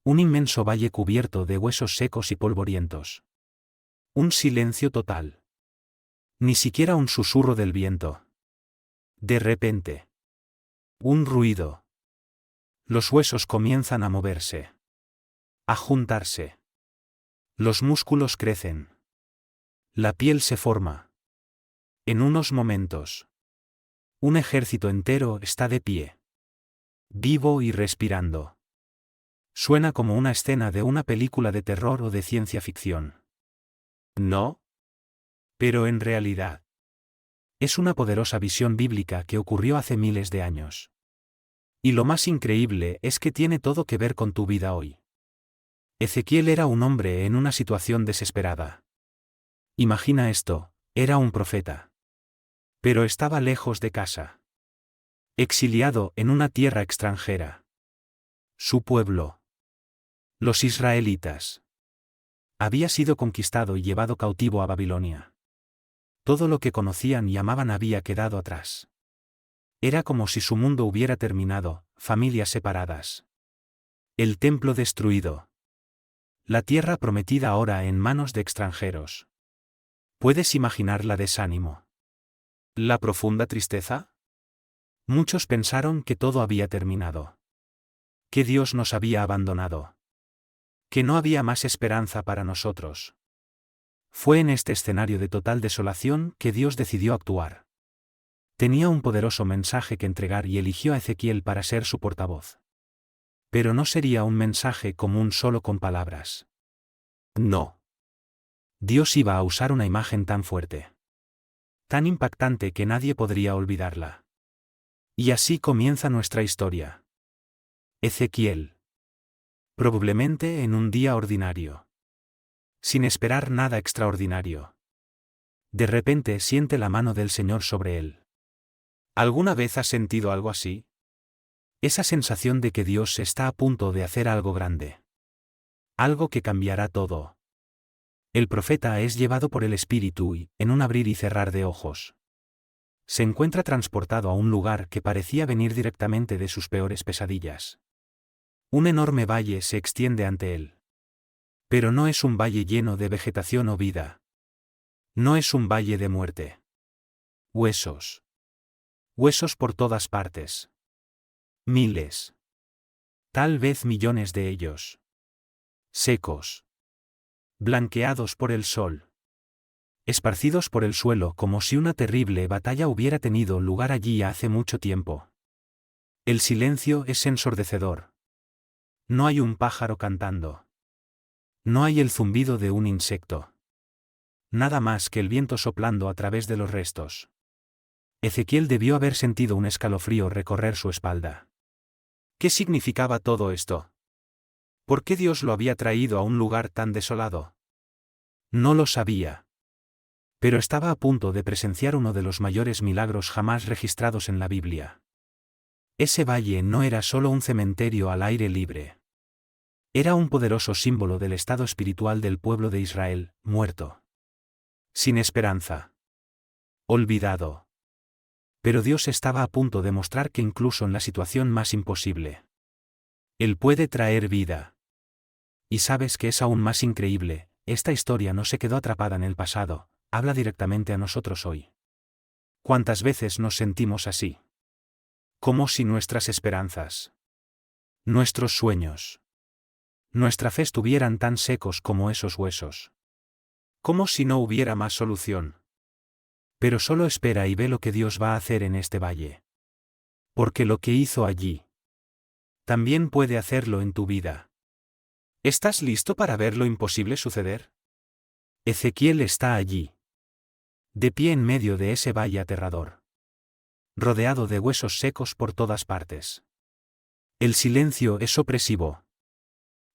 Un inmenso valle cubierto de huesos secos y polvorientos. Un silencio total. Ni siquiera un susurro del viento. De repente. Un ruido. Los huesos comienzan a moverse. A juntarse. Los músculos crecen. La piel se forma. En unos momentos. Un ejército entero está de pie. Vivo y respirando. Suena como una escena de una película de terror o de ciencia ficción. ¿No? Pero en realidad. Es una poderosa visión bíblica que ocurrió hace miles de años. Y lo más increíble es que tiene todo que ver con tu vida hoy. Ezequiel era un hombre en una situación desesperada. Imagina esto, era un profeta. Pero estaba lejos de casa. Exiliado en una tierra extranjera. Su pueblo. Los israelitas. Había sido conquistado y llevado cautivo a Babilonia. Todo lo que conocían y amaban había quedado atrás. Era como si su mundo hubiera terminado, familias separadas. El templo destruido. La tierra prometida ahora en manos de extranjeros. ¿Puedes imaginar la desánimo? ¿La profunda tristeza? Muchos pensaron que todo había terminado. Que Dios nos había abandonado. Que no había más esperanza para nosotros. Fue en este escenario de total desolación que Dios decidió actuar. Tenía un poderoso mensaje que entregar y eligió a Ezequiel para ser su portavoz. Pero no sería un mensaje común solo con palabras. No. Dios iba a usar una imagen tan fuerte. Tan impactante que nadie podría olvidarla. Y así comienza nuestra historia. Ezequiel. Probablemente en un día ordinario. Sin esperar nada extraordinario. De repente siente la mano del Señor sobre él. ¿Alguna vez has sentido algo así? Esa sensación de que Dios está a punto de hacer algo grande. Algo que cambiará todo. El profeta es llevado por el Espíritu y, en un abrir y cerrar de ojos, se encuentra transportado a un lugar que parecía venir directamente de sus peores pesadillas. Un enorme valle se extiende ante él. Pero no es un valle lleno de vegetación o vida. No es un valle de muerte. Huesos. Huesos por todas partes. Miles. Tal vez millones de ellos. Secos. Blanqueados por el sol. Esparcidos por el suelo como si una terrible batalla hubiera tenido lugar allí hace mucho tiempo. El silencio es ensordecedor. No hay un pájaro cantando. No hay el zumbido de un insecto. Nada más que el viento soplando a través de los restos. Ezequiel debió haber sentido un escalofrío recorrer su espalda. ¿Qué significaba todo esto? ¿Por qué Dios lo había traído a un lugar tan desolado? No lo sabía. Pero estaba a punto de presenciar uno de los mayores milagros jamás registrados en la Biblia. Ese valle no era solo un cementerio al aire libre. Era un poderoso símbolo del estado espiritual del pueblo de Israel, muerto. Sin esperanza. Olvidado. Pero Dios estaba a punto de mostrar que incluso en la situación más imposible, Él puede traer vida. Y sabes que es aún más increíble, esta historia no se quedó atrapada en el pasado, habla directamente a nosotros hoy. ¿Cuántas veces nos sentimos así? Como si nuestras esperanzas, nuestros sueños, nuestra fe estuvieran tan secos como esos huesos. Como si no hubiera más solución. Pero solo espera y ve lo que Dios va a hacer en este valle. Porque lo que hizo allí, también puede hacerlo en tu vida. ¿Estás listo para ver lo imposible suceder? Ezequiel está allí. De pie en medio de ese valle aterrador. Rodeado de huesos secos por todas partes. El silencio es opresivo.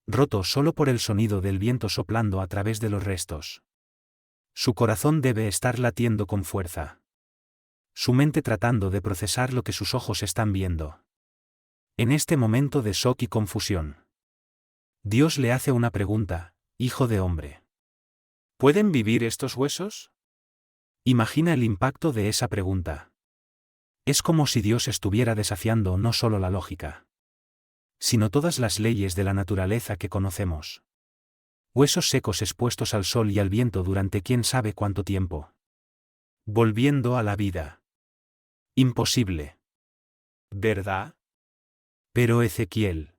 Roto solo por el sonido del viento soplando a través de los restos. Su corazón debe estar latiendo con fuerza. Su mente tratando de procesar lo que sus ojos están viendo. En este momento de shock y confusión, Dios le hace una pregunta: hijo de hombre. ¿Pueden vivir estos huesos? Imagina el impacto de esa pregunta. Es como si Dios estuviera desafiando no solo la lógica, sino todas las leyes de la naturaleza que conocemos. Huesos secos expuestos al sol y al viento durante quién sabe cuánto tiempo. Volviendo a la vida. Imposible. ¿Verdad? Pero Ezequiel.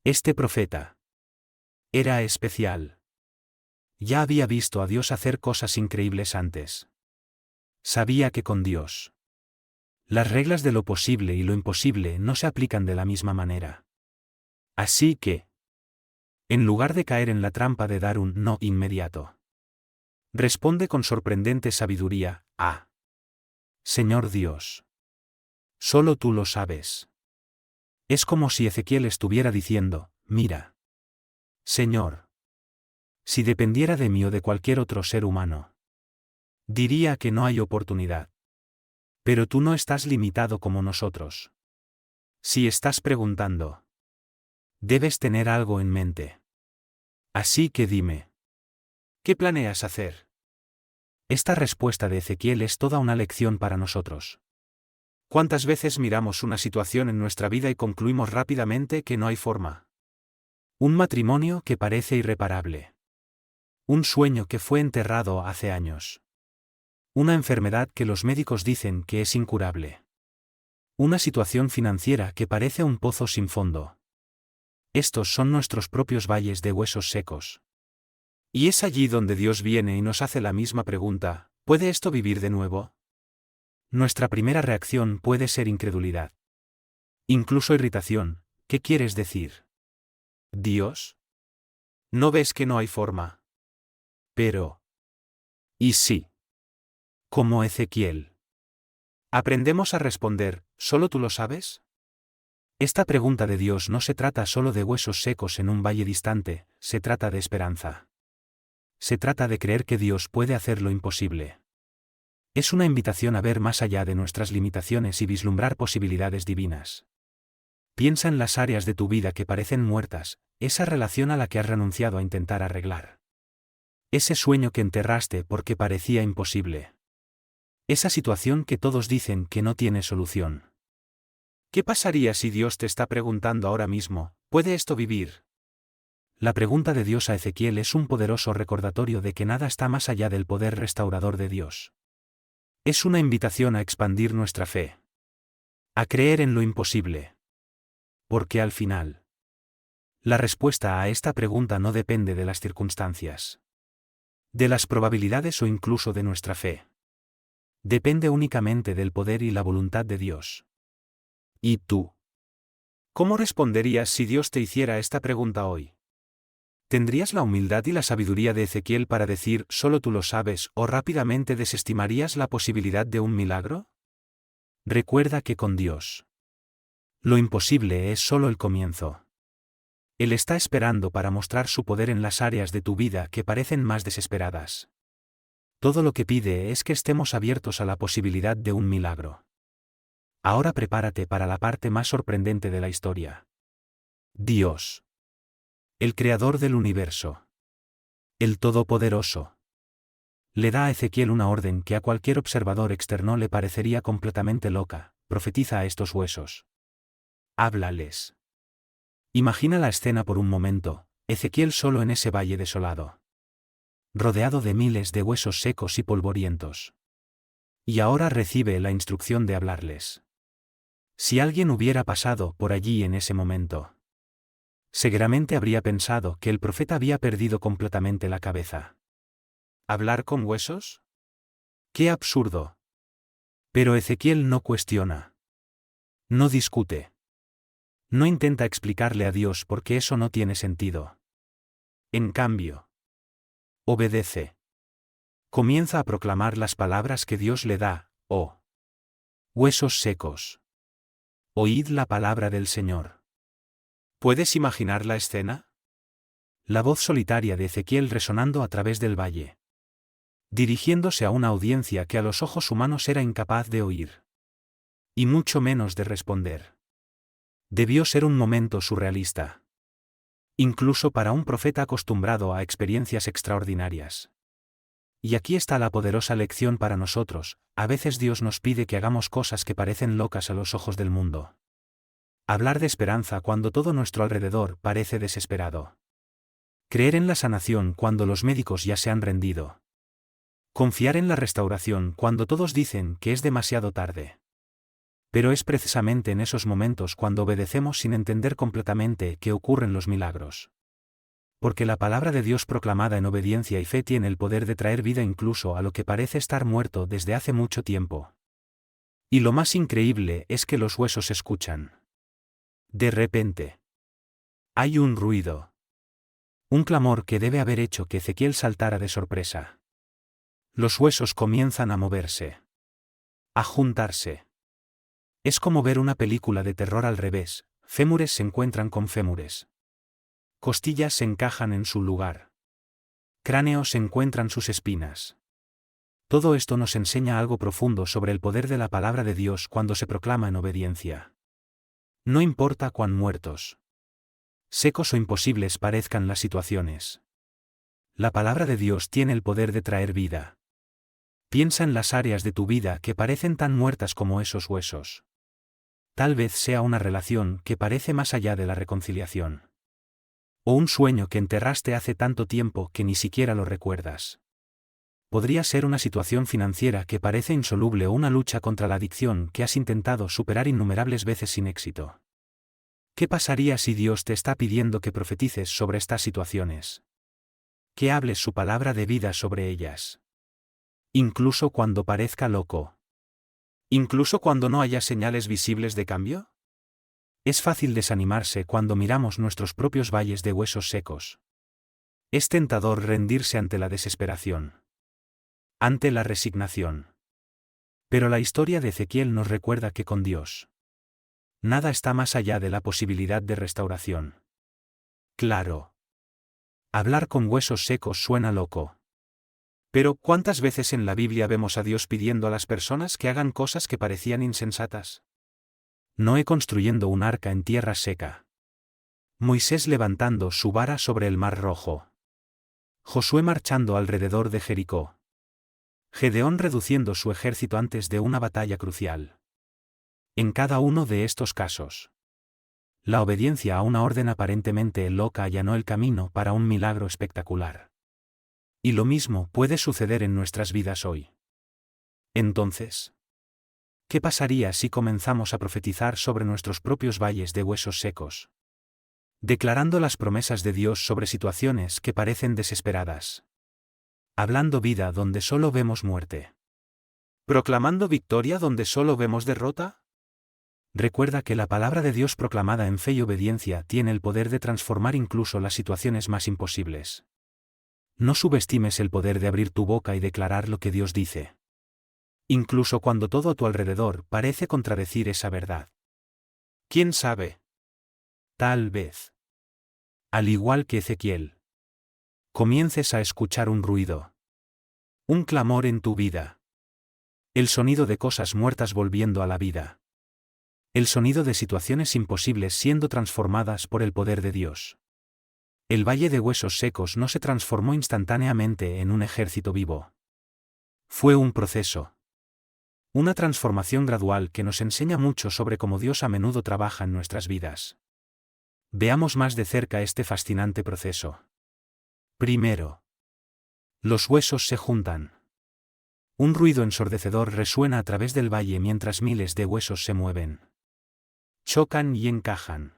Este profeta. Era especial. Ya había visto a Dios hacer cosas increíbles antes. Sabía que con Dios las reglas de lo posible y lo imposible no se aplican de la misma manera. Así que, en lugar de caer en la trampa de dar un no inmediato, responde con sorprendente sabiduría: Señor Dios. Solo tú lo sabes. Es como si Ezequiel estuviera diciendo: mira, Señor, si dependiera de mí o de cualquier otro ser humano, diría que no hay oportunidad. Pero tú no estás limitado como nosotros. Si estás preguntando, debes tener algo en mente. Así que dime, ¿qué planeas hacer? Esta respuesta de Ezequiel es toda una lección para nosotros. ¿Cuántas veces miramos una situación en nuestra vida y concluimos rápidamente que no hay forma? Un matrimonio que parece irreparable. Un sueño que fue enterrado hace años. Una enfermedad que los médicos dicen que es incurable. Una situación financiera que parece un pozo sin fondo. Estos son nuestros propios valles de huesos secos. Y es allí donde Dios viene y nos hace la misma pregunta: ¿puede esto vivir de nuevo? Nuestra primera reacción puede ser incredulidad. Incluso irritación. ¿Qué quieres decir? ¿Dios? ¿No ves que no hay forma? Pero... ¿y sí? Como Ezequiel. Aprendemos a responder: ¿solo tú lo sabes? Esta pregunta de Dios no se trata solo de huesos secos en un valle distante, se trata de esperanza. Se trata de creer que Dios puede hacer lo imposible. Es una invitación a ver más allá de nuestras limitaciones y vislumbrar posibilidades divinas. Piensa en las áreas de tu vida que parecen muertas, esa relación a la que has renunciado a intentar arreglar. Ese sueño que enterraste porque parecía imposible. Esa situación que todos dicen que no tiene solución. ¿Qué pasaría si Dios te está preguntando ahora mismo: ¿puede esto vivir? La pregunta de Dios a Ezequiel es un poderoso recordatorio de que nada está más allá del poder restaurador de Dios. Es una invitación a expandir nuestra fe. A creer en lo imposible. Porque al final, la respuesta a esta pregunta no depende de las circunstancias, de las probabilidades o incluso de nuestra fe. Depende únicamente del poder y la voluntad de Dios. ¿Y tú? ¿Cómo responderías si Dios te hiciera esta pregunta hoy? ¿Tendrías la humildad y la sabiduría de Ezequiel para decir: solo tú lo sabes, o rápidamente desestimarías la posibilidad de un milagro? Recuerda que con Dios, lo imposible es solo el comienzo. Él está esperando para mostrar su poder en las áreas de tu vida que parecen más desesperadas. Todo lo que pide es que estemos abiertos a la posibilidad de un milagro. Ahora prepárate para la parte más sorprendente de la historia. Dios, el creador del universo, el Todopoderoso, le da a Ezequiel una orden que a cualquier observador externo le parecería completamente loca: profetiza a estos huesos. Háblales. Imagina la escena por un momento: Ezequiel solo en ese valle desolado, rodeado de miles de huesos secos y polvorientos. Y ahora recibe la instrucción de hablarles. Si alguien hubiera pasado por allí en ese momento, seguramente habría pensado que el profeta había perdido completamente la cabeza. ¿Hablar con huesos? ¡Qué absurdo! Pero Ezequiel no cuestiona. No discute. No intenta explicarle a Dios por qué eso no tiene sentido. En cambio, obedece. Comienza a proclamar las palabras que Dios le da: «Oh huesos secos, oíd la palabra del Señor». ¿Puedes imaginar la escena? La voz solitaria de Ezequiel resonando a través del valle, dirigiéndose a una audiencia que a los ojos humanos era incapaz de oír. Y mucho menos de responder. Debió ser un momento surrealista. Incluso para un profeta acostumbrado a experiencias extraordinarias. Y aquí está la poderosa lección para nosotros: a veces Dios nos pide que hagamos cosas que parecen locas a los ojos del mundo. Hablar de esperanza cuando todo nuestro alrededor parece desesperado. Creer en la sanación cuando los médicos ya se han rendido. Confiar en la restauración cuando todos dicen que es demasiado tarde. Pero es precisamente en esos momentos cuando obedecemos sin entender completamente que ocurren los milagros. Porque la palabra de Dios proclamada en obediencia y fe tiene el poder de traer vida incluso a lo que parece estar muerto desde hace mucho tiempo. Y lo más increíble es que los huesos escuchan. De repente. Hay un ruido. Un clamor que debe haber hecho que Ezequiel saltara de sorpresa. Los huesos comienzan a moverse. A juntarse. Es como ver una película de terror al revés, fémures se encuentran con fémures. Costillas se encajan en su lugar. Cráneos encuentran sus espinas. Todo esto nos enseña algo profundo sobre el poder de la palabra de Dios cuando se proclama en obediencia. No importa cuán muertos, secos o imposibles parezcan las situaciones. La palabra de Dios tiene el poder de traer vida. Piensa en las áreas de tu vida que parecen tan muertas como esos huesos. Tal vez sea una relación que parece más allá de la reconciliación. O un sueño que enterraste hace tanto tiempo que ni siquiera lo recuerdas. Podría ser una situación financiera que parece insoluble o una lucha contra la adicción que has intentado superar innumerables veces sin éxito. ¿Qué pasaría si Dios te está pidiendo que profetices sobre estas situaciones? Que hables su palabra de vida sobre ellas. Incluso cuando parezca loco. ¿Incluso cuando no haya señales visibles de cambio? Es fácil desanimarse cuando miramos nuestros propios valles de huesos secos. Es tentador rendirse ante la desesperación. Ante la resignación. Pero la historia de Ezequiel nos recuerda que con Dios nada está más allá de la posibilidad de restauración. Claro. Hablar con huesos secos suena loco. Pero ¿cuántas veces en la Biblia vemos a Dios pidiendo a las personas que hagan cosas que parecían insensatas? Noé construyendo un arca en tierra seca. Moisés levantando su vara sobre el mar Rojo. Josué marchando alrededor de Jericó. Gedeón reduciendo su ejército antes de una batalla crucial. En cada uno de estos casos, la obediencia a una orden aparentemente loca allanó el camino para un milagro espectacular. Y lo mismo puede suceder en nuestras vidas hoy. Entonces, ¿qué pasaría si comenzamos a profetizar sobre nuestros propios valles de huesos secos? Declarando las promesas de Dios sobre situaciones que parecen desesperadas. Hablando vida donde solo vemos muerte. ¿Proclamando victoria donde solo vemos derrota? Recuerda que la palabra de Dios proclamada en fe y obediencia tiene el poder de transformar incluso las situaciones más imposibles. No subestimes el poder de abrir tu boca y declarar lo que Dios dice. Incluso cuando todo a tu alrededor parece contradecir esa verdad. ¿Quién sabe? Tal vez. Al igual que Ezequiel, comiences a escuchar un ruido. Un clamor en tu vida. El sonido de cosas muertas volviendo a la vida. El sonido de situaciones imposibles siendo transformadas por el poder de Dios. El valle de huesos secos no se transformó instantáneamente en un ejército vivo. Fue un proceso. Una transformación gradual que nos enseña mucho sobre cómo Dios a menudo trabaja en nuestras vidas. Veamos más de cerca este fascinante proceso. Primero, los huesos se juntan. Un ruido ensordecedor resuena a través del valle mientras miles de huesos se mueven. Chocan y encajan.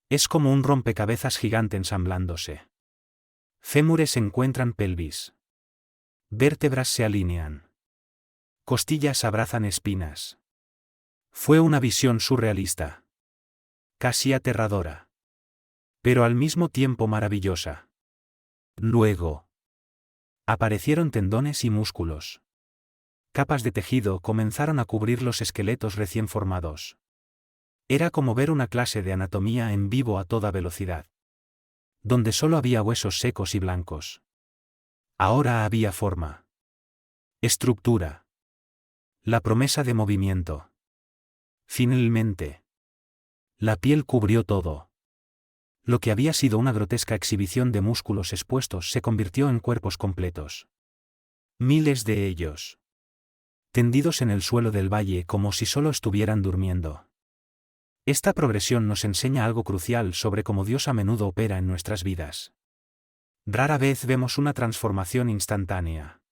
Es como un rompecabezas gigante ensamblándose. Fémures encuentran pelvis. Vértebras se alinean. Costillas abrazan espinas. Fue una visión surrealista. Casi aterradora. Pero al mismo tiempo maravillosa. Luego, aparecieron tendones y músculos. Capas de tejido comenzaron a cubrir los esqueletos recién formados. Era como ver una clase de anatomía en vivo a toda velocidad. Donde solo había huesos secos y blancos. Ahora había forma. Estructura. La promesa de movimiento. Finalmente. La piel cubrió todo. Lo que había sido una grotesca exhibición de músculos expuestos se convirtió en cuerpos completos. Miles de ellos. Tendidos en el suelo del valle como si solo estuvieran durmiendo. Esta progresión nos enseña algo crucial sobre cómo Dios a menudo opera en nuestras vidas. Rara vez vemos una transformación instantánea.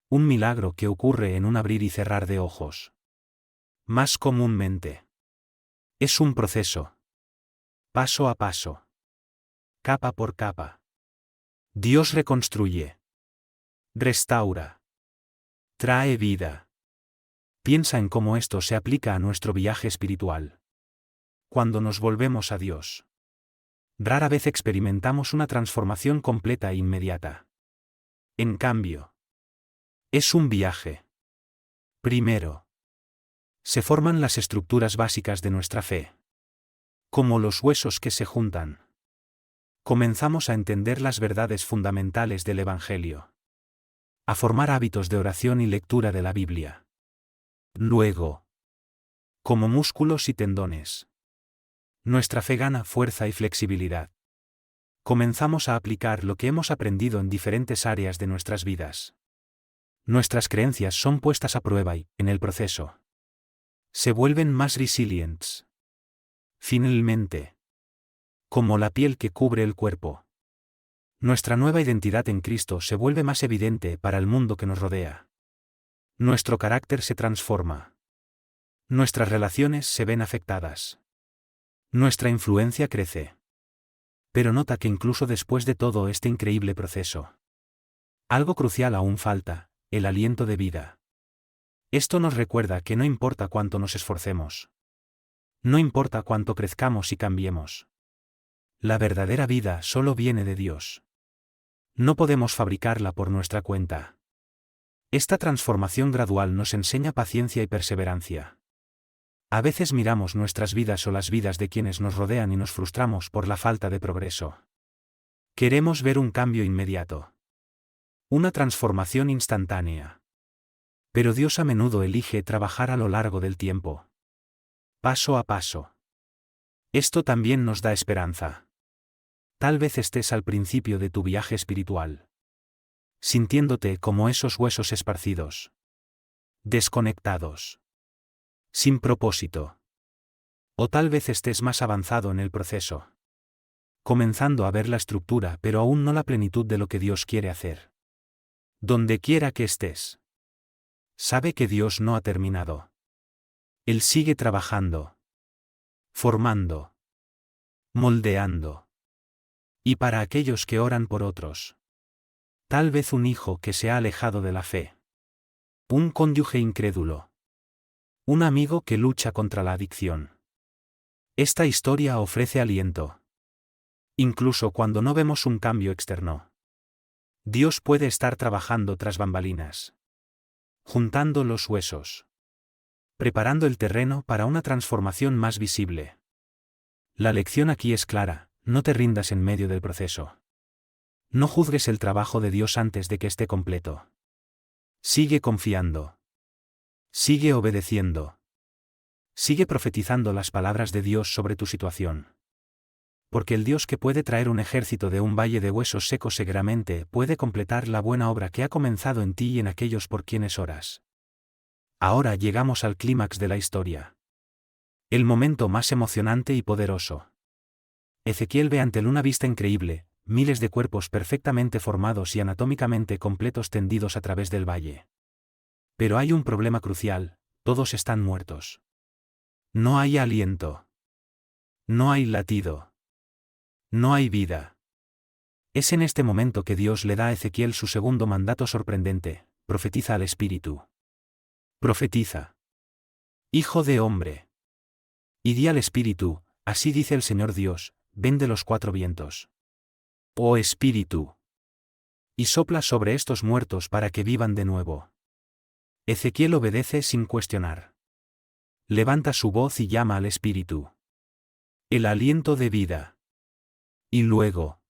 Un milagro que ocurre en un abrir y cerrar de ojos. Más comúnmente, es un proceso. Paso a paso. Capa por capa. Dios reconstruye. Restaura. Trae vida. Piensa en cómo esto se aplica a nuestro viaje espiritual. Cuando nos volvemos a Dios, rara vez experimentamos una transformación completa e inmediata. En cambio, es un viaje. Primero, se forman las estructuras básicas de nuestra fe. Como los huesos que se juntan. Comenzamos a entender las verdades fundamentales del Evangelio. A formar hábitos de oración y lectura de la Biblia. Luego, como músculos y tendones, nuestra fe gana fuerza y flexibilidad. Comenzamos a aplicar lo que hemos aprendido en diferentes áreas de nuestras vidas. Nuestras creencias son puestas a prueba y, en el proceso, se vuelven más resilientes. Finalmente, como la piel que cubre el cuerpo, nuestra nueva identidad en Cristo se vuelve más evidente para el mundo que nos rodea. Nuestro carácter se transforma. Nuestras relaciones se ven afectadas. Nuestra influencia crece. Pero nota que incluso después de todo este increíble proceso, algo crucial aún falta: el aliento de vida. Esto nos recuerda que no importa cuánto nos esforcemos. No importa cuánto crezcamos y cambiemos. La verdadera vida solo viene de Dios. No podemos fabricarla por nuestra cuenta. Esta transformación gradual nos enseña paciencia y perseverancia. A veces miramos nuestras vidas o las vidas de quienes nos rodean y nos frustramos por la falta de progreso. Queremos ver un cambio inmediato. Una transformación instantánea. Pero Dios a menudo elige trabajar a lo largo del tiempo. Paso a paso. Esto también nos da esperanza. Tal vez estés al principio de tu viaje espiritual, sintiéndote como esos huesos esparcidos. Desconectados. Sin propósito. O tal vez estés más avanzado en el proceso. Comenzando a ver la estructura pero aún no la plenitud de lo que Dios quiere hacer. Donde quiera que estés, sabe que Dios no ha terminado. Él sigue trabajando. Formando. Moldeando. Y para aquellos que oran por otros. Tal vez un hijo que se ha alejado de la fe. Un cónyuge incrédulo. Un amigo que lucha contra la adicción. Esta historia ofrece aliento. Incluso cuando no vemos un cambio externo. Dios puede estar trabajando tras bambalinas. Juntando los huesos. Preparando el terreno para una transformación más visible. La lección aquí es clara: no te rindas en medio del proceso. No juzgues el trabajo de Dios antes de que esté completo. Sigue confiando. Sigue obedeciendo. Sigue profetizando las palabras de Dios sobre tu situación. Porque el Dios que puede traer un ejército de un valle de huesos secos seguramente puede completar la buena obra que ha comenzado en ti y en aquellos por quienes oras. Ahora llegamos al clímax de la historia. El momento más emocionante y poderoso. Ezequiel ve ante él una vista increíble: miles de cuerpos perfectamente formados y anatómicamente completos tendidos a través del valle. Pero hay un problema crucial: todos están muertos. No hay aliento. No hay latido. No hay vida. Es en este momento que Dios le da a Ezequiel su segundo mandato sorprendente: profetiza al Espíritu. Profetiza. Hijo de hombre. Y di al Espíritu: así dice el Señor Dios, ven de los cuatro vientos. Oh Espíritu. Y sopla sobre estos muertos para que vivan de nuevo. Ezequiel obedece sin cuestionar. Levanta su voz y llama al Espíritu. El aliento de vida. Y luego,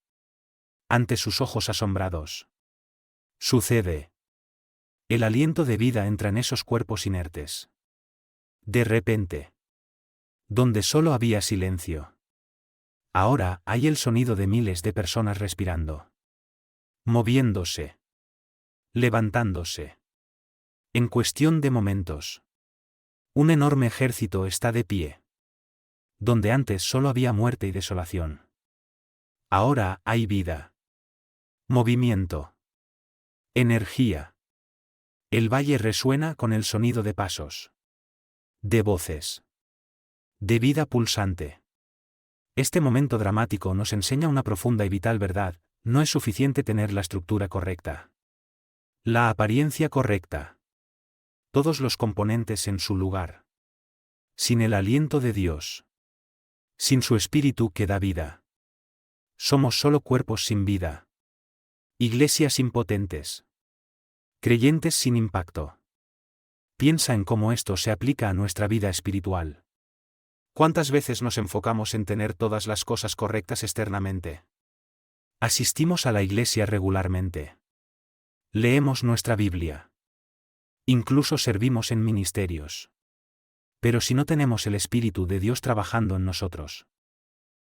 ante sus ojos asombrados, sucede. El aliento de vida entra en esos cuerpos inertes. De repente, donde solo había silencio, ahora hay el sonido de miles de personas respirando. Moviéndose. Levantándose. En cuestión de momentos. Un enorme ejército está de pie. donde antes solo había muerte y desolación. Ahora hay vida. Movimiento. Energía. El valle resuena con el sonido de pasos. De voces. De vida pulsante. Este momento dramático nos enseña una profunda y vital verdad: no es suficiente tener la estructura correcta. La apariencia correcta. Todos los componentes en su lugar. Sin el aliento de Dios. Sin su espíritu que da vida. Somos solo cuerpos sin vida. Iglesias impotentes. Creyentes sin impacto. Piensa en cómo esto se aplica a nuestra vida espiritual. ¿Cuántas veces nos enfocamos en tener todas las cosas correctas externamente? Asistimos a la iglesia regularmente. Leemos nuestra Biblia. Incluso servimos en ministerios. Pero si no tenemos el Espíritu de Dios trabajando en nosotros,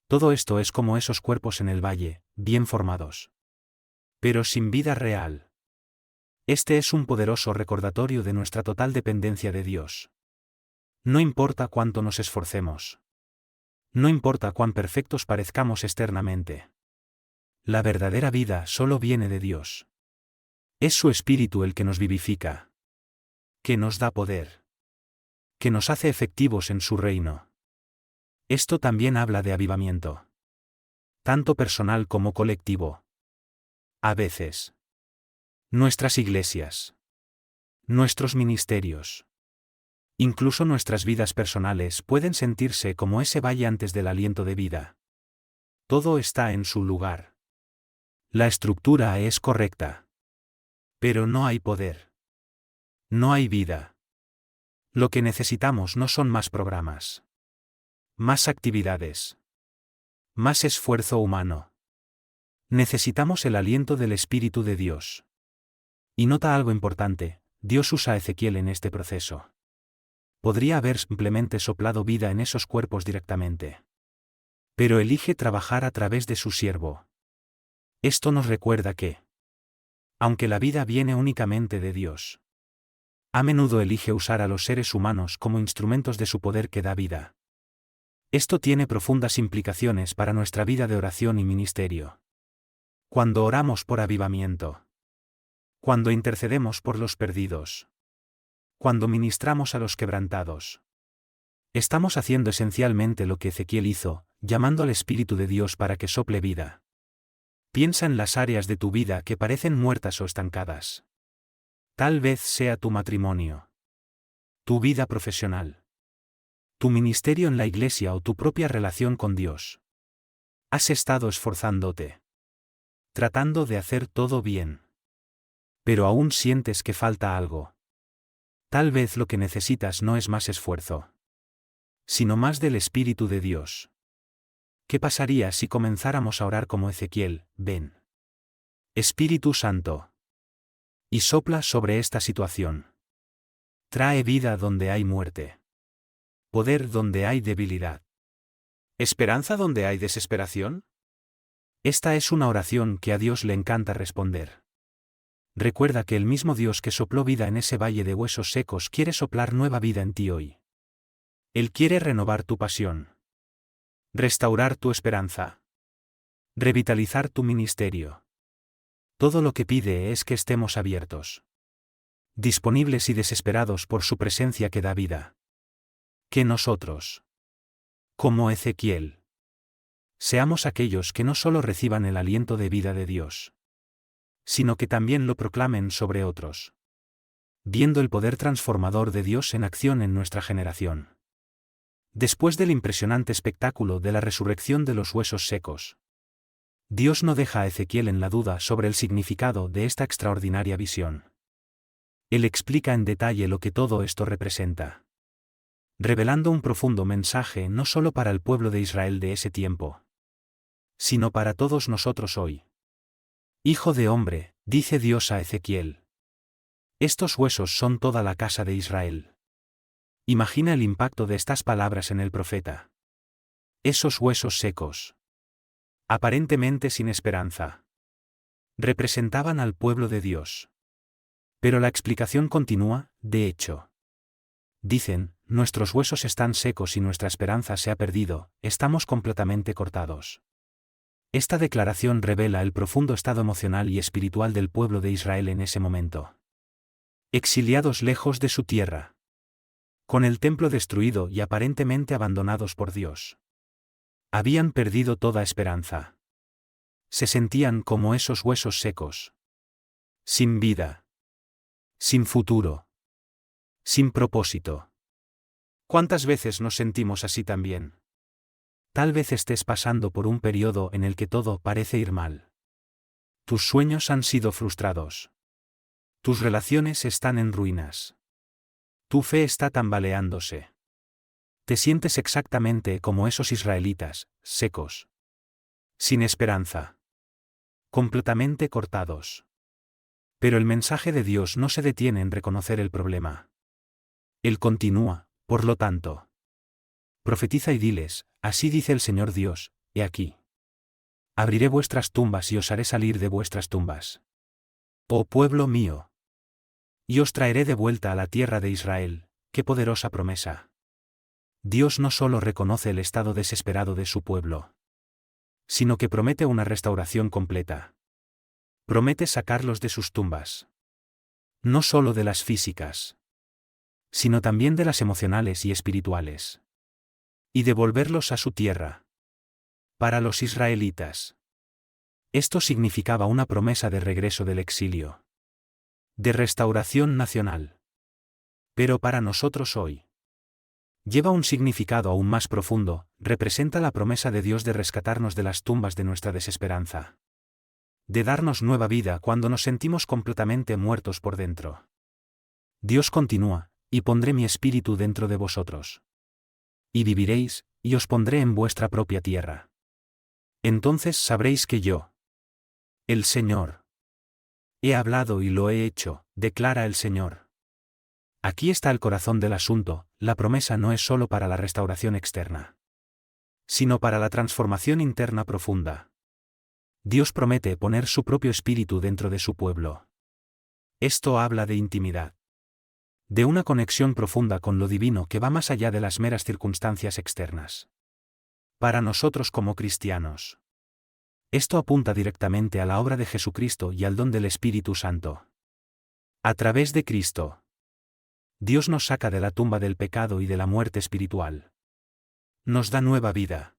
todo esto es como esos cuerpos en el valle, bien formados, pero sin vida real. Este es un poderoso recordatorio de nuestra total dependencia de Dios. No importa cuánto nos esforcemos. No importa cuán perfectos parezcamos externamente. La verdadera vida solo viene de Dios. Es su Espíritu el que nos vivifica, que nos da poder, que nos hace efectivos en su reino. Esto también habla de avivamiento, tanto personal como colectivo. A veces, nuestras iglesias, nuestros ministerios, incluso nuestras vidas personales pueden sentirse como ese valle antes del aliento de vida. Todo está en su lugar. La estructura es correcta. Pero no hay poder. No hay vida. Lo que necesitamos no son más programas. Más actividades. Más esfuerzo humano. Necesitamos el aliento del Espíritu de Dios. Y nota algo importante: Dios usa a Ezequiel en este proceso. Podría haber simplemente soplado vida en esos cuerpos directamente. Pero elige trabajar a través de su siervo. Esto nos recuerda que, aunque la vida viene únicamente de Dios, a menudo elige usar a los seres humanos como instrumentos de su poder que da vida. Esto tiene profundas implicaciones para nuestra vida de oración y ministerio. Cuando oramos por avivamiento, cuando intercedemos por los perdidos, cuando ministramos a los quebrantados, estamos haciendo esencialmente lo que Ezequiel hizo, llamando al Espíritu de Dios para que sople vida. Piensa en las áreas de tu vida que parecen muertas o estancadas. Tal vez sea tu matrimonio, tu vida profesional, tu ministerio en la iglesia o tu propia relación con Dios. Has estado esforzándote, tratando de hacer todo bien, pero aún sientes que falta algo. Tal vez lo que necesitas no es más esfuerzo, sino más del Espíritu de Dios. ¿Qué pasaría si comenzáramos a orar como Ezequiel? Ven, Espíritu Santo, y sopla sobre esta situación. Trae vida donde hay muerte. Poder donde hay debilidad. ¿Esperanza donde hay desesperación? Esta es una oración que a Dios le encanta responder. Recuerda que el mismo Dios que sopló vida en ese valle de huesos secos quiere soplar nueva vida en ti hoy. Él quiere renovar tu pasión, restaurar tu esperanza, revitalizar tu ministerio. Todo lo que pide es que estemos abiertos, disponibles y desesperados por su presencia que da vida. Que nosotros, como Ezequiel, seamos aquellos que no solo reciban el aliento de vida de Dios, sino que también lo proclamen sobre otros, viendo el poder transformador de Dios en acción en nuestra generación. Después del impresionante espectáculo de la resurrección de los huesos secos, Dios no deja a Ezequiel en la duda sobre el significado de esta extraordinaria visión. Él explica en detalle lo que todo esto representa, revelando un profundo mensaje no solo para el pueblo de Israel de ese tiempo, sino para todos nosotros hoy. Hijo de hombre, dice Dios a Ezequiel, estos huesos son toda la casa de Israel. Imagina el impacto de estas palabras en el profeta. Esos huesos secos, aparentemente sin esperanza, representaban al pueblo de Dios. Pero la explicación continúa: de hecho, dicen, nuestros huesos están secos y nuestra esperanza se ha perdido, estamos completamente cortados. Esta declaración revela el profundo estado emocional y espiritual del pueblo de Israel en ese momento. Exiliados lejos de su tierra. Con el templo destruido y aparentemente abandonados por Dios. Habían perdido toda esperanza. Se sentían como esos huesos secos. Sin vida. Sin futuro. Sin propósito. ¿Cuántas veces nos sentimos así también? Tal vez estés pasando por un periodo en el que todo parece ir mal. Tus sueños han sido frustrados. Tus relaciones están en ruinas. Tu fe está tambaleándose. Te sientes exactamente como esos israelitas, secos. Sin esperanza. Completamente cortados. Pero el mensaje de Dios no se detiene en reconocer el problema. Él continúa, por lo tanto. Profetiza y diles, así dice el Señor Dios, he aquí. Abriré vuestras tumbas y os haré salir de vuestras tumbas. Oh pueblo mío. Y os traeré de vuelta a la tierra de Israel, qué poderosa promesa. Dios no solo reconoce el estado desesperado de su pueblo, sino que promete una restauración completa. Promete sacarlos de sus tumbas. No solo de las físicas, sino también de las emocionales y espirituales. Y devolverlos a su tierra. Para los israelitas. Esto significaba una promesa de regreso del exilio. De restauración nacional. Pero para nosotros hoy. Lleva un significado aún más profundo, representa la promesa de Dios de rescatarnos de las tumbas de nuestra desesperanza. De darnos nueva vida cuando nos sentimos completamente muertos por dentro. Dios continúa, y pondré mi espíritu dentro de vosotros. Y viviréis, y os pondré en vuestra propia tierra. Entonces sabréis que yo, el Señor, he hablado y lo he hecho, declara el Señor. Aquí está el corazón del asunto, la promesa no es solo para la restauración externa, sino para la transformación interna profunda. Dios promete poner su propio espíritu dentro de su pueblo. Esto habla de intimidad. De una conexión profunda con lo divino que va más allá de las meras circunstancias externas. Para nosotros como cristianos. Esto apunta directamente a la obra de Jesucristo y al don del Espíritu Santo. A través de Cristo, Dios nos saca de la tumba del pecado y de la muerte espiritual. Nos da nueva vida.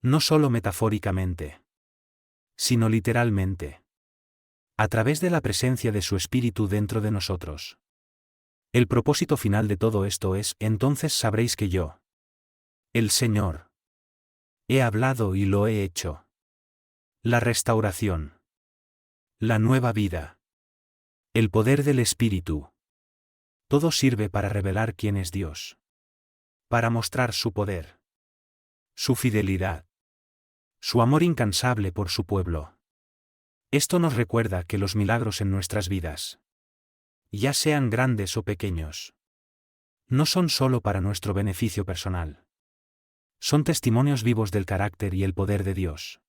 No solo metafóricamente, sino literalmente. A través de la presencia de su Espíritu dentro de nosotros. El propósito final de todo esto es, entonces sabréis que yo, el Señor, he hablado y lo he hecho. La restauración. La nueva vida. El poder del Espíritu. Todo sirve para revelar quién es Dios. Para mostrar su poder. Su fidelidad. Su amor incansable por su pueblo. Esto nos recuerda que los milagros en nuestras vidas, ya sean grandes o pequeños, no son solo para nuestro beneficio personal. Son testimonios vivos del carácter y el poder de Dios.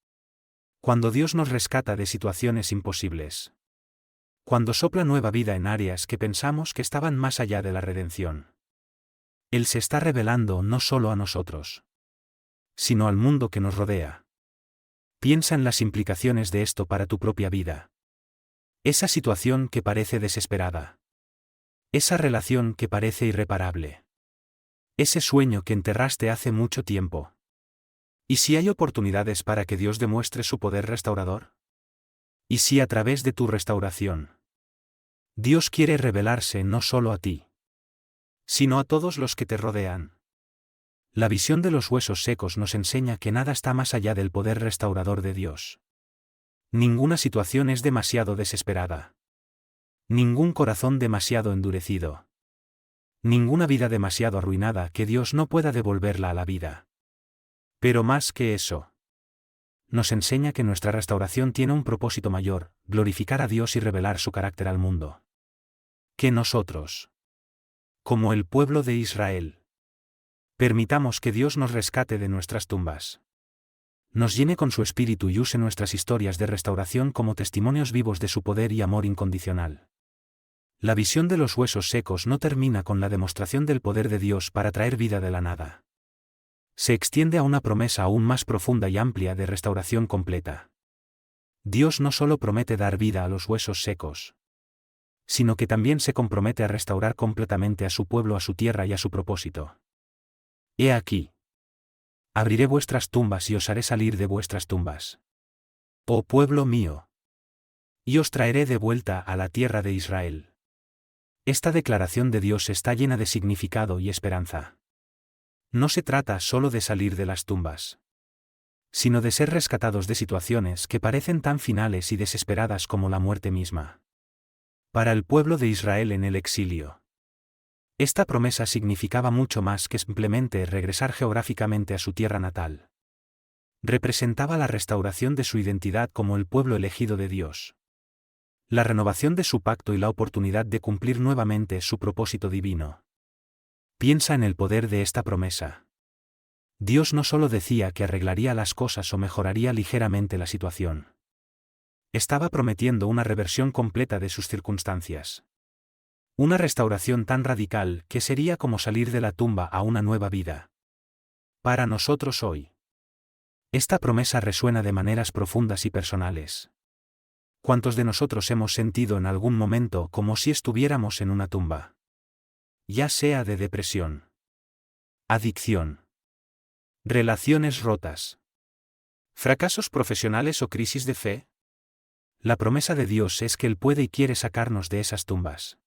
Cuando Dios nos rescata de situaciones imposibles. Cuando sopla nueva vida en áreas que pensamos que estaban más allá de la redención. Él se está revelando no solo a nosotros, sino al mundo que nos rodea. Piensa en las implicaciones de esto para tu propia vida. Esa situación que parece desesperada. Esa relación que parece irreparable. Ese sueño que enterraste hace mucho tiempo. ¿Y si hay oportunidades para que Dios demuestre su poder restaurador? ¿Y si a través de tu restauración, Dios quiere revelarse no solo a ti, sino a todos los que te rodean? La visión de los huesos secos nos enseña que nada está más allá del poder restaurador de Dios. Ninguna situación es demasiado desesperada. Ningún corazón demasiado endurecido. Ninguna vida demasiado arruinada que Dios no pueda devolverla a la vida. Pero más que eso, nos enseña que nuestra restauración tiene un propósito mayor, glorificar a Dios y revelar su carácter al mundo. Que nosotros, como el pueblo de Israel, permitamos que Dios nos rescate de nuestras tumbas. Nos llene con su espíritu y use nuestras historias de restauración como testimonios vivos de su poder y amor incondicional. La visión de los huesos secos no termina con la demostración del poder de Dios para traer vida de la nada. Se extiende a una promesa aún más profunda y amplia de restauración completa. Dios no solo promete dar vida a los huesos secos, sino que también se compromete a restaurar completamente a su pueblo, a su tierra y a su propósito. He aquí. Abriré vuestras tumbas y os haré salir de vuestras tumbas. Oh pueblo mío. Y os traeré de vuelta a la tierra de Israel. Esta declaración de Dios está llena de significado y esperanza. No se trata solo de salir de las tumbas, sino de ser rescatados de situaciones que parecen tan finales y desesperadas como la muerte misma. Para el pueblo de Israel en el exilio, esta promesa significaba mucho más que simplemente regresar geográficamente a su tierra natal. Representaba la restauración de su identidad como el pueblo elegido de Dios, la renovación de su pacto y la oportunidad de cumplir nuevamente su propósito divino. Piensa en el poder de esta promesa. Dios no solo decía que arreglaría las cosas o mejoraría ligeramente la situación. Estaba prometiendo una reversión completa de sus circunstancias. Una restauración tan radical que sería como salir de la tumba a una nueva vida. Para nosotros hoy, esta promesa resuena de maneras profundas y personales. ¿Cuántos de nosotros hemos sentido en algún momento como si estuviéramos en una tumba? Ya sea de depresión, adicción, relaciones rotas, fracasos profesionales o crisis de fe. La promesa de Dios es que Él puede y quiere sacarnos de esas tumbas.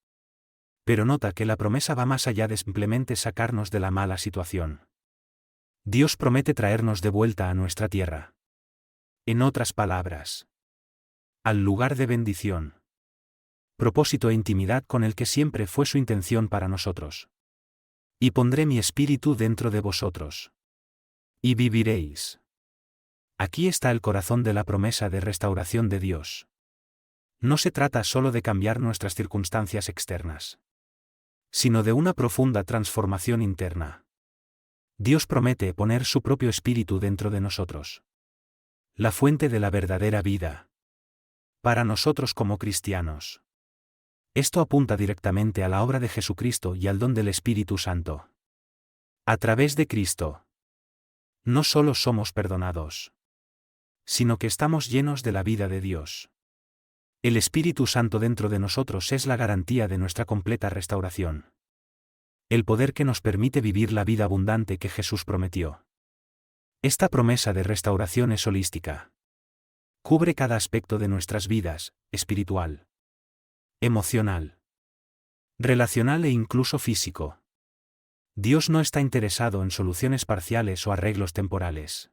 Pero nota que la promesa va más allá de simplemente sacarnos de la mala situación. Dios promete traernos de vuelta a nuestra tierra. En otras palabras, al lugar de bendición, propósito e intimidad con el que siempre fue su intención para nosotros. Y pondré mi espíritu dentro de vosotros. Y viviréis. Aquí está el corazón de la promesa de restauración de Dios. No se trata solo de cambiar nuestras circunstancias externas, sino de una profunda transformación interna. Dios promete poner su propio espíritu dentro de nosotros. La fuente de la verdadera vida. Para nosotros como cristianos, esto apunta directamente a la obra de Jesucristo y al don del Espíritu Santo. A través de Cristo, no solo somos perdonados, sino que estamos llenos de la vida de Dios. El Espíritu Santo dentro de nosotros es la garantía de nuestra completa restauración. El poder que nos permite vivir la vida abundante que Jesús prometió. Esta promesa de restauración es holística. Cubre cada aspecto de nuestras vidas, espiritual, emocional, relacional e incluso físico. Dios no está interesado en soluciones parciales o arreglos temporales.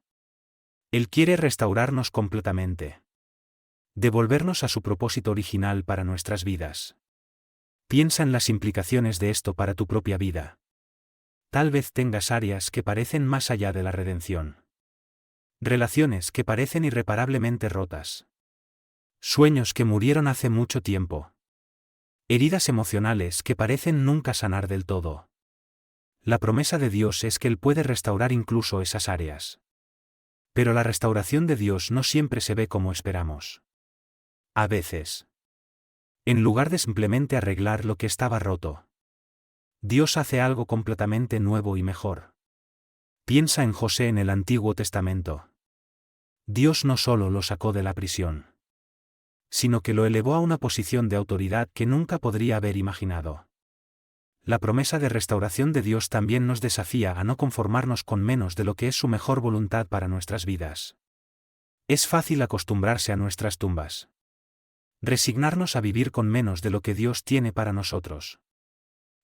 Él quiere restaurarnos completamente. Devolvernos a su propósito original para nuestras vidas. Piensa en las implicaciones de esto para tu propia vida. Tal vez tengas áreas que parecen más allá de la redención. Relaciones que parecen irreparablemente rotas. Sueños que murieron hace mucho tiempo. Heridas emocionales que parecen nunca sanar del todo. La promesa de Dios es que Él puede restaurar incluso esas áreas. Pero la restauración de Dios no siempre se ve como esperamos. A veces, en lugar de simplemente arreglar lo que estaba roto, Dios hace algo completamente nuevo y mejor. Piensa en José en el Antiguo Testamento. Dios no solo lo sacó de la prisión, sino que lo elevó a una posición de autoridad que nunca podría haber imaginado. La promesa de restauración de Dios también nos desafía a no conformarnos con menos de lo que es su mejor voluntad para nuestras vidas. Es fácil acostumbrarse a nuestras tumbas. Resignarnos a vivir con menos de lo que Dios tiene para nosotros.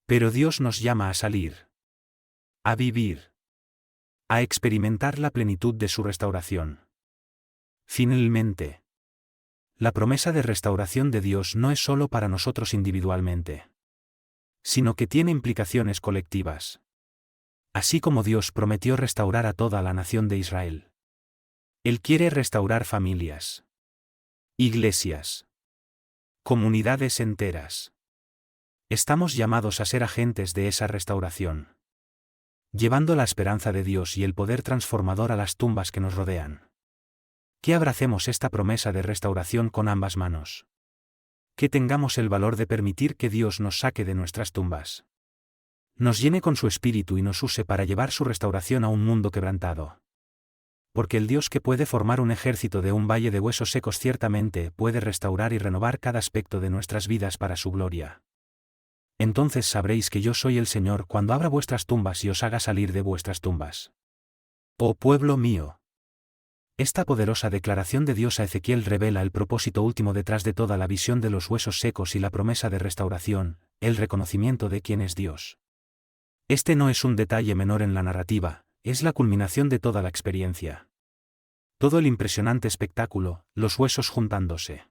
Pero Dios nos llama a salir. A vivir. A experimentar la plenitud de su restauración. Finalmente, la promesa de restauración de Dios no es solo para nosotros individualmente, sino que tiene implicaciones colectivas. Así como Dios prometió restaurar a toda la nación de Israel. Él quiere restaurar familias, iglesias, comunidades enteras. Estamos llamados a ser agentes de esa restauración, llevando la esperanza de Dios y el poder transformador a las tumbas que nos rodean. Que abracemos esta promesa de restauración con ambas manos. Que tengamos el valor de permitir que Dios nos saque de nuestras tumbas. Nos llene con su espíritu y nos use para llevar su restauración a un mundo quebrantado. Porque el Dios que puede formar un ejército de un valle de huesos secos ciertamente puede restaurar y renovar cada aspecto de nuestras vidas para su gloria. Entonces sabréis que yo soy el Señor cuando abra vuestras tumbas y os haga salir de vuestras tumbas. Oh pueblo mío. Esta poderosa declaración de Dios a Ezequiel revela el propósito último detrás de toda la visión de los huesos secos y la promesa de restauración, el reconocimiento de quién es Dios. Este no es un detalle menor en la narrativa, es la culminación de toda la experiencia. Todo el impresionante espectáculo, los huesos juntándose.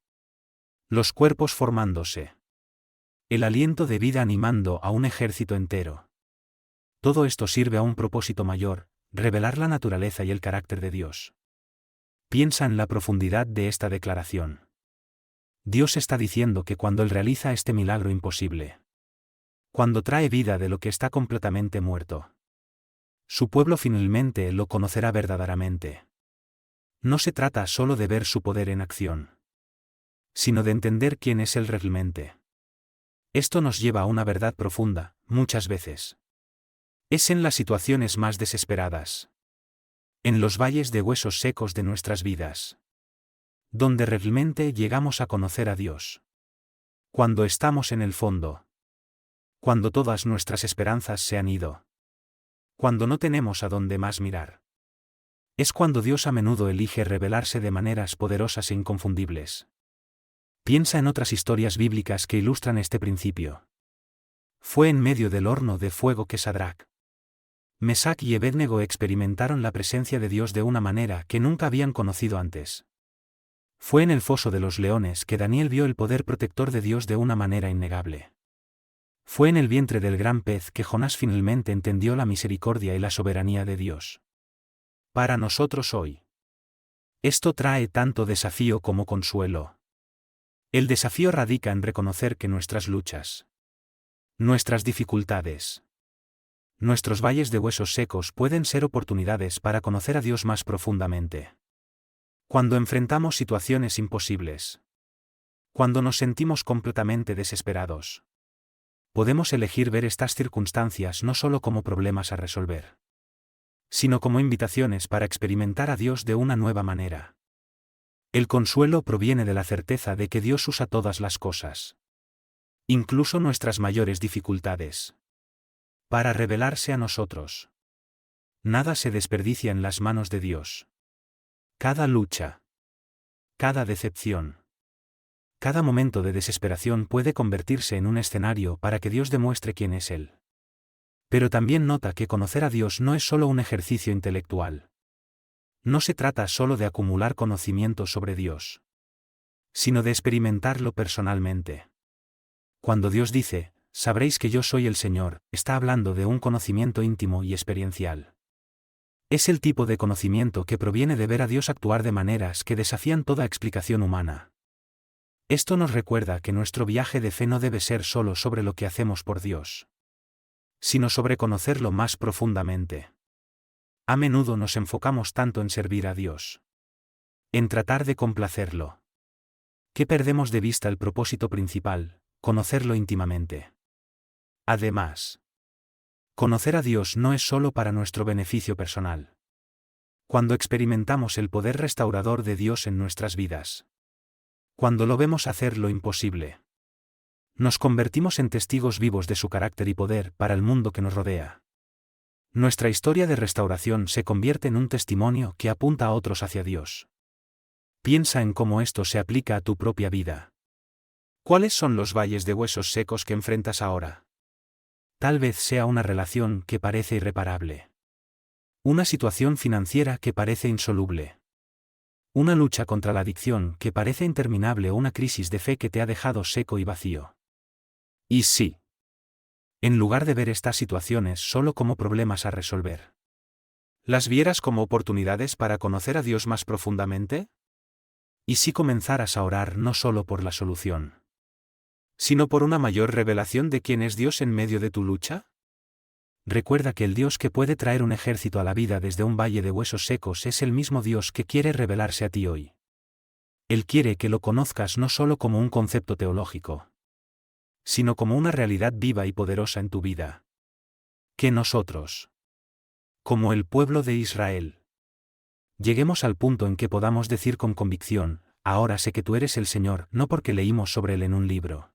Los cuerpos formándose. El aliento de vida animando a un ejército entero. Todo esto sirve a un propósito mayor, revelar la naturaleza y el carácter de Dios. Piensa en la profundidad de esta declaración. Dios está diciendo que cuando Él realiza este milagro imposible, cuando trae vida de lo que está completamente muerto, su pueblo finalmente lo conocerá verdaderamente. No se trata solo de ver su poder en acción, sino de entender quién es Él realmente. Esto nos lleva a una verdad profunda, muchas veces. Es en las situaciones más desesperadas, en los valles de huesos secos de nuestras vidas, donde realmente llegamos a conocer a Dios. Cuando estamos en el fondo. Cuando todas nuestras esperanzas se han ido. Cuando no tenemos a dónde más mirar. Es cuando Dios a menudo elige revelarse de maneras poderosas e inconfundibles. Piensa en otras historias bíblicas que ilustran este principio. Fue en medio del horno de fuego que Sadrac, Mesac y Abednego experimentaron la presencia de Dios de una manera que nunca habían conocido antes. Fue en el foso de los leones que Daniel vio el poder protector de Dios de una manera innegable. Fue en el vientre del gran pez que Jonás finalmente entendió la misericordia y la soberanía de Dios. Para nosotros hoy, esto trae tanto desafío como consuelo. El desafío radica en reconocer que nuestras luchas, nuestras dificultades, nuestros valles de huesos secos pueden ser oportunidades para conocer a Dios más profundamente. Cuando enfrentamos situaciones imposibles, cuando nos sentimos completamente desesperados, podemos elegir ver estas circunstancias no solo como problemas a resolver, sino como invitaciones para experimentar a Dios de una nueva manera. El consuelo proviene de la certeza de que Dios usa todas las cosas, incluso nuestras mayores dificultades, para revelarse a nosotros. Nada se desperdicia en las manos de Dios. Cada lucha, cada decepción, cada momento de desesperación puede convertirse en un escenario para que Dios demuestre quién es Él. Pero también nota que conocer a Dios no es solo un ejercicio intelectual. No se trata solo de acumular conocimiento sobre Dios, sino de experimentarlo personalmente. Cuando Dios dice, sabréis que yo soy el Señor, está hablando de un conocimiento íntimo y experiencial. Es el tipo de conocimiento que proviene de ver a Dios actuar de maneras que desafían toda explicación humana. Esto nos recuerda que nuestro viaje de fe no debe ser solo sobre lo que hacemos por Dios, sino sobre conocerlo más profundamente. A menudo nos enfocamos tanto en servir a Dios, en tratar de complacerlo, que perdemos de vista el propósito principal, conocerlo íntimamente. Además, conocer a Dios no es solo para nuestro beneficio personal. Cuando experimentamos el poder restaurador de Dios en nuestras vidas, cuando lo vemos hacer lo imposible, nos convertimos en testigos vivos de su carácter y poder para el mundo que nos rodea. Nuestra historia de restauración se convierte en un testimonio que apunta a otros hacia Dios. Piensa en cómo esto se aplica a tu propia vida. ¿Cuáles son los valles de huesos secos que enfrentas ahora? Tal vez sea una relación que parece irreparable. Una situación financiera que parece insoluble. Una lucha contra la adicción que parece interminable o una crisis de fe que te ha dejado seco y vacío. Y sí. En lugar de ver estas situaciones solo como problemas a resolver, ¿las vieras como oportunidades para conocer a Dios más profundamente? ¿Y si comenzaras a orar no solo por la solución, sino por una mayor revelación de quién es Dios en medio de tu lucha? Recuerda que el Dios que puede traer un ejército a la vida desde un valle de huesos secos es el mismo Dios que quiere revelarse a ti hoy. Él quiere que lo conozcas no solo como un concepto teológico, sino como una realidad viva y poderosa en tu vida. Que nosotros, como el pueblo de Israel, lleguemos al punto en que podamos decir con convicción: ahora sé que tú eres el Señor, no porque leímos sobre Él en un libro,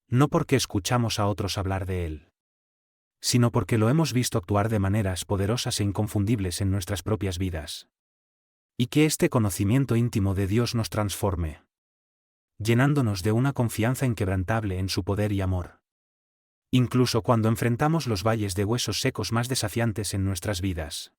no porque escuchamos a otros hablar de Él, sino porque lo hemos visto actuar de maneras poderosas e inconfundibles en nuestras propias vidas. Y que este conocimiento íntimo de Dios nos transforme, llenándonos de una confianza inquebrantable en su poder y amor. Incluso cuando enfrentamos los valles de huesos secos más desafiantes en nuestras vidas.